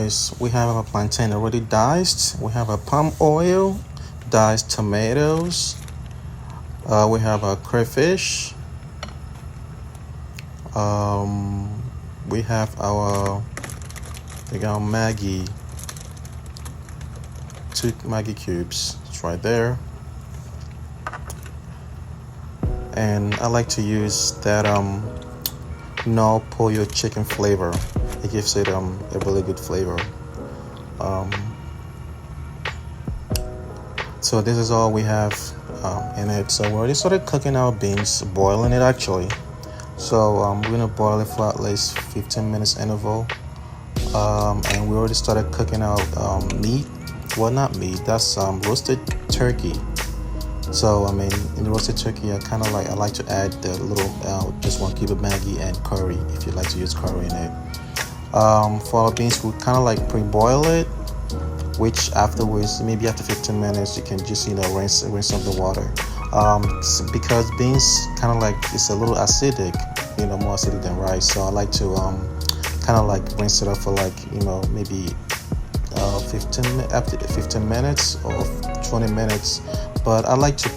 guys, we have our plantain already diced. We have a palm oil, diced tomatoes. We have a crayfish. We have our Maggi, 2 Maggi cubes. It's right there. And I like to use that no pollo chicken flavor. It gives it a really good flavor. So this is all we have in it. So we already started cooking our beans, boiling it actually. So we're gonna boil it for at least 15 minutes interval. And we already started cooking our meat. Well, not meat. That's roasted turkey. So I mean, in the roasted turkey, I like to add the little just 1 cube of Maggi and curry if you like to use curry in it. For our beans, we kind of like pre-boil it, which afterwards, maybe after 15 minutes, you can just rinse off the water. Because beans kind of like it's a little acidic, more acidic than rice. So I like to kind of like rinse it up for like maybe 15 minutes or 20 minutes. But I like to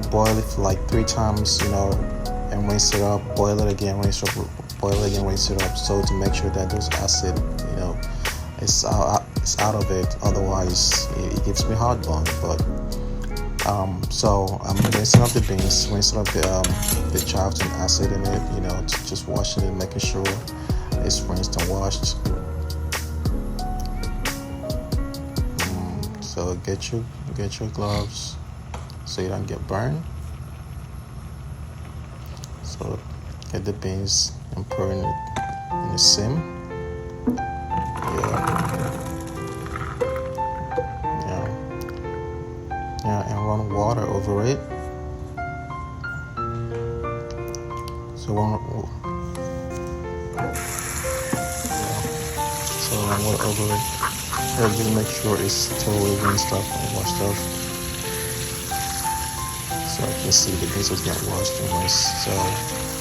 boil it for like 3 times, and rinse it up, boil it again, rinse it up, boil it again, rinse it up, so to make sure that those acid, it's out of it. Otherwise, it gives me heartburn. But so I'm rinsing up the beans, rinsing up the chopped and acid in it, just washing it, making sure it's rinsed and washed. So get your gloves so you don't get burned. So get the beans and put it in the sim. Yeah, and run water over it. So run water over it. Just make sure it's totally rinsed up and washed up. So I can see the beans is getting washed and rinsed.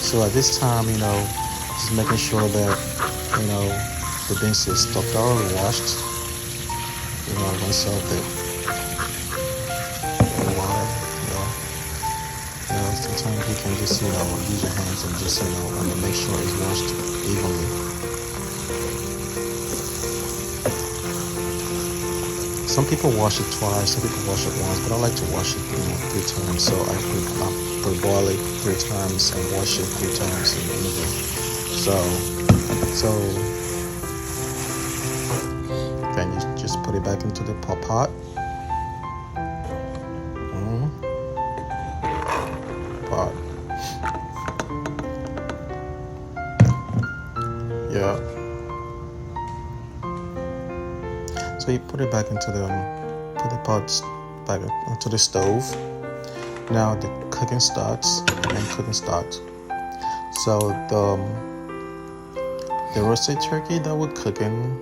So at this time, just making sure that the beans is thoroughly washed. Rinse out the water. Sometimes you can just use your hands and just make sure it's washed evenly. Some people wash it twice, some people wash it once, but I like to wash it 3 times. So I pre-boil it 3 times and wash it 3 times in the interval. So then you just put it back into the pot. Pot. Yeah. So you put it back into put the pot back onto the stove. Now the cooking starts. So the roasted turkey that we're cooking,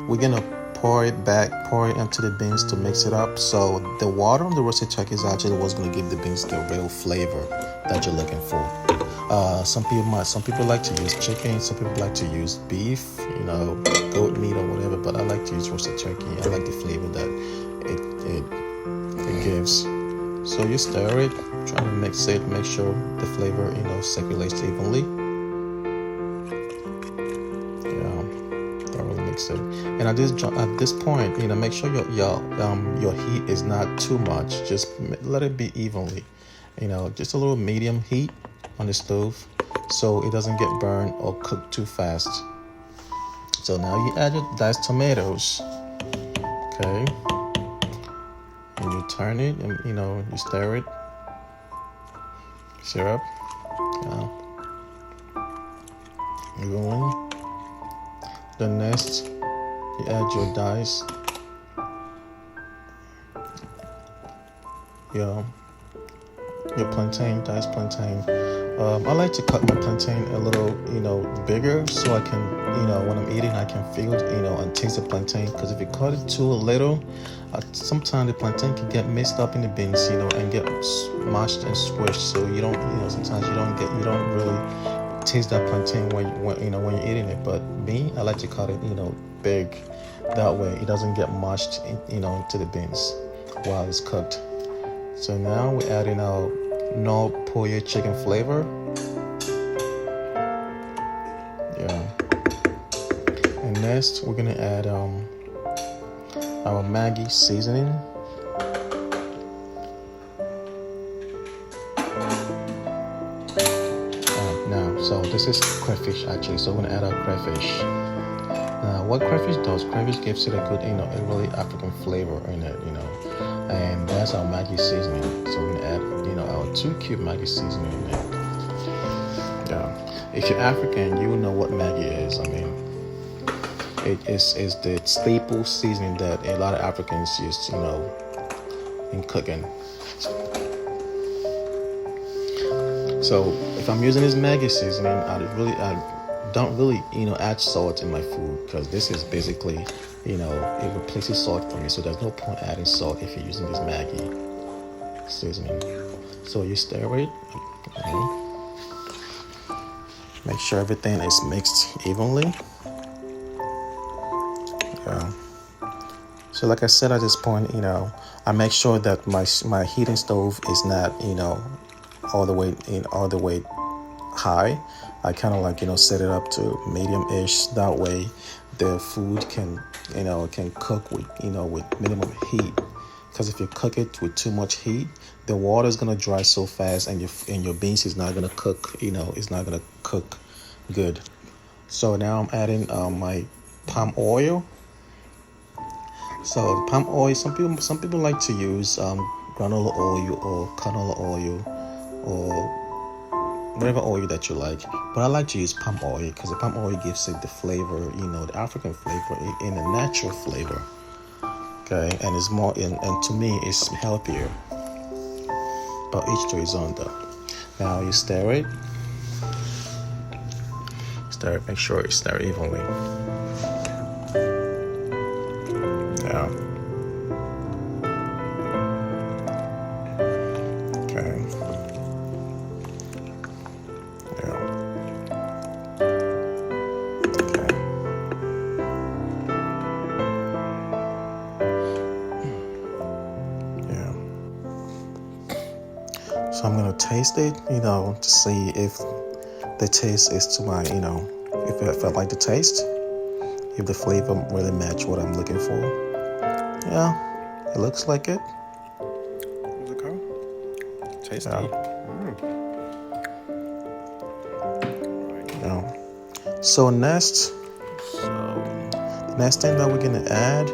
we're gonna pour it into the beans to mix it up. So the water on the roasted turkey is actually what's gonna give the beans the real flavor that you're looking for. Some people like to use chicken, some people like to use beef, goat meat or whatever, but I like to use roasted turkey. I like the flavor that it gives. So you stir it, try to mix it, make sure the flavor circulates evenly. Thoroughly mix it. And at this point, make sure your heat is not too much. Just let it be evenly. Just a little medium heat on the stove, so it doesn't get burned or cooked too fast. So now you add your diced tomatoes, okay, and you turn it, and you stir it. Syrup, going. Then next, you add your diced, your plantain, diced plantain. I like to cut my plantain a little, bigger, so I can, when I'm eating, I can feel, and taste the plantain. Because if you cut it too little, sometimes the plantain can get mixed up in the beans, and get mashed and squished. So you don't, sometimes you don't really taste that plantain when you're eating it. But me, I like to cut it, big. That way, it doesn't get mushed, into the beans while it's cooked. So now we're adding our no portage chicken flavor. Yeah. And next, we're gonna add our Maggi seasoning. Now, so this is crayfish actually. So we're gonna add our crayfish. What crayfish does? Crayfish gives it a good, a really African flavor in it, And that's our Maggi seasoning. So we're gonna add, our 2 cube Maggi seasoning in it. Yeah. If you're African, you will know what Maggi is. I mean, it is the staple seasoning that a lot of Africans use, in cooking. So if I'm using this Maggi seasoning, I don't really, add salt in my food, because this is basically, it replaces salt for me. So there's no point adding salt if you're using this Maggi seasoning. So you stir it. Make sure everything is mixed evenly. Yeah. So like I said at this point, I make sure that my heating stove is not, all the way high. I kind of set it up to medium-ish. That way, the food can cook with with minimum heat. Because if you cook it with too much heat, the water is gonna dry so fast, and your beans is not gonna cook. It's not gonna cook good. So now I'm adding my palm oil. So palm oil, some people like to use granola oil or canola oil or whatever oil that you like, but I like to use palm oil because the palm oil gives it the flavor, the African flavor, in a natural flavor. Okay, and it's more, and to me, it's healthier. But each to his own, though. Now you stir it. Make sure you stir evenly. Yeah. Okay. So I'm gonna taste it, to see if the taste is to my, if I like the taste, if the flavor really match what I'm looking for. Yeah, it looks like it. How's it go? Tasty. Yeah. So the next thing that we're gonna add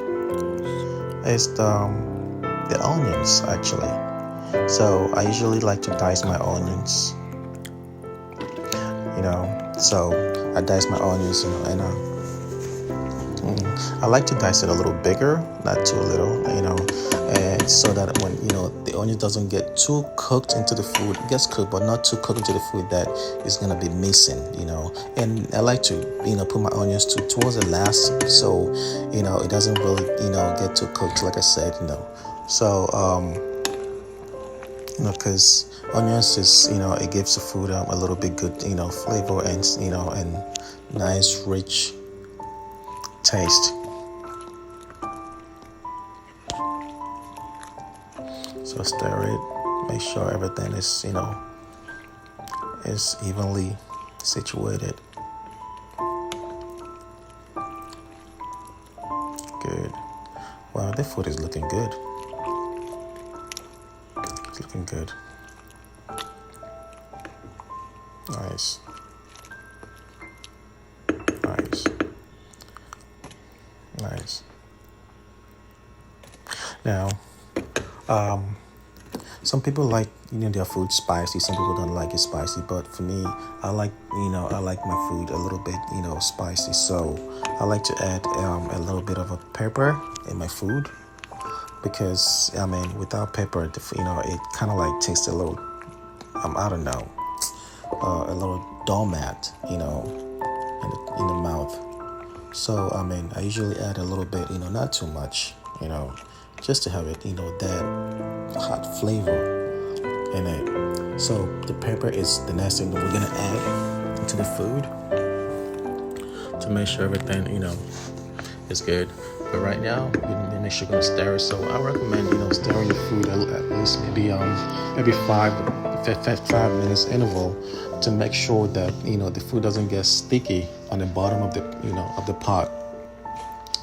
is the onions actually. So I usually like to dice my onions, so I dice my onions, and I like to dice it a little bigger, not too little, and so that when, the onion doesn't get too cooked into the food. It gets cooked, but not too cooked into the food that is going to be missing, and I like to, put my onions towards the last, so, it doesn't really, get too cooked, like I said, so, because onions is, it gives the food a little bit good, flavor and, and nice, rich taste. So stir it, make sure everything is, is evenly situated. Good. Wow, the food is looking good. It's looking good. Nice. Nice. Nice. Now, some people like, their food spicy. Some people don't like it spicy. But for me, I like my food a little bit, spicy. So I like to add a little bit of a pepper in my food, because without pepper, it kind of like tastes a little, I don't know, a little doormat, in the mouth. So I usually add a little bit, not too much, just to have it, that hot flavor in it. So the pepper is the next thing that we're gonna add. into the food to make sure everything, is good. But right now, you make sure you're gonna stir it. So I recommend, stirring your food at least maybe 5 minutes interval to make sure that the food doesn't get sticky on the bottom of the pot.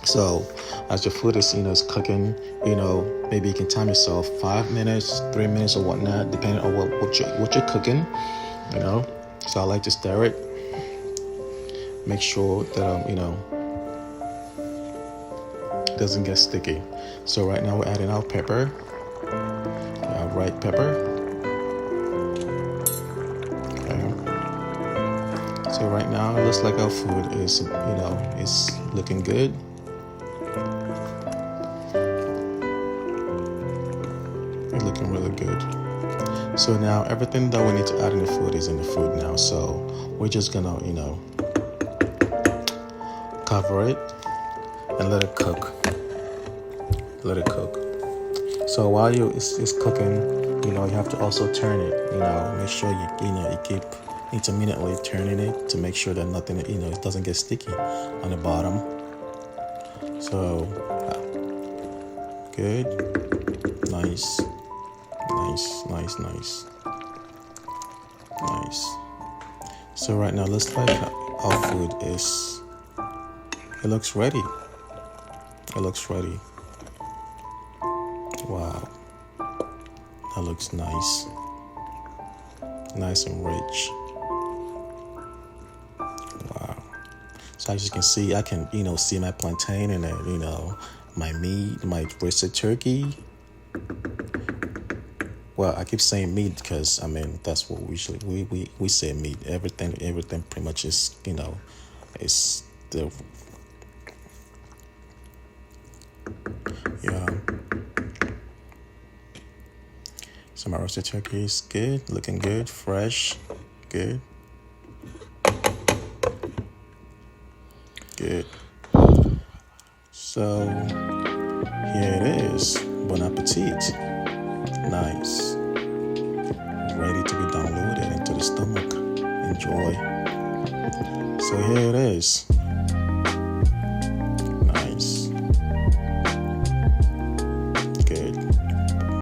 So as your food is cooking, maybe you can time yourself 5 minutes, 3 minutes, or whatnot, depending on what you're cooking. So I like to stir it. Make sure that it doesn't get sticky. So right now we're adding our pepper, right pepper. Okay. So right now it looks like our food is is looking good. It's looking really good. So now everything that we need to add in the food is in the food now. So we're just gonna cover it and let it cook. Let it cook. So while it's cooking, you have to also turn it. Make sure you keep intermittently turning it to make sure that nothing it doesn't get sticky on the bottom. So good, nice. So right now, looks like our food it looks ready. It looks ready. Wow, that looks nice. Nice and rich. Wow. So as you can see, I can, see my plantain and, my meat, my roasted turkey. Well, I keep saying meat because, that's what we usually, we say meat. Everything pretty much is, is the, yeah. So my roasted turkey is good, looking good, fresh, good. Good. So here it is. Bon appetit. Nice. Ready to be downloaded into the stomach. Enjoy. So here it is.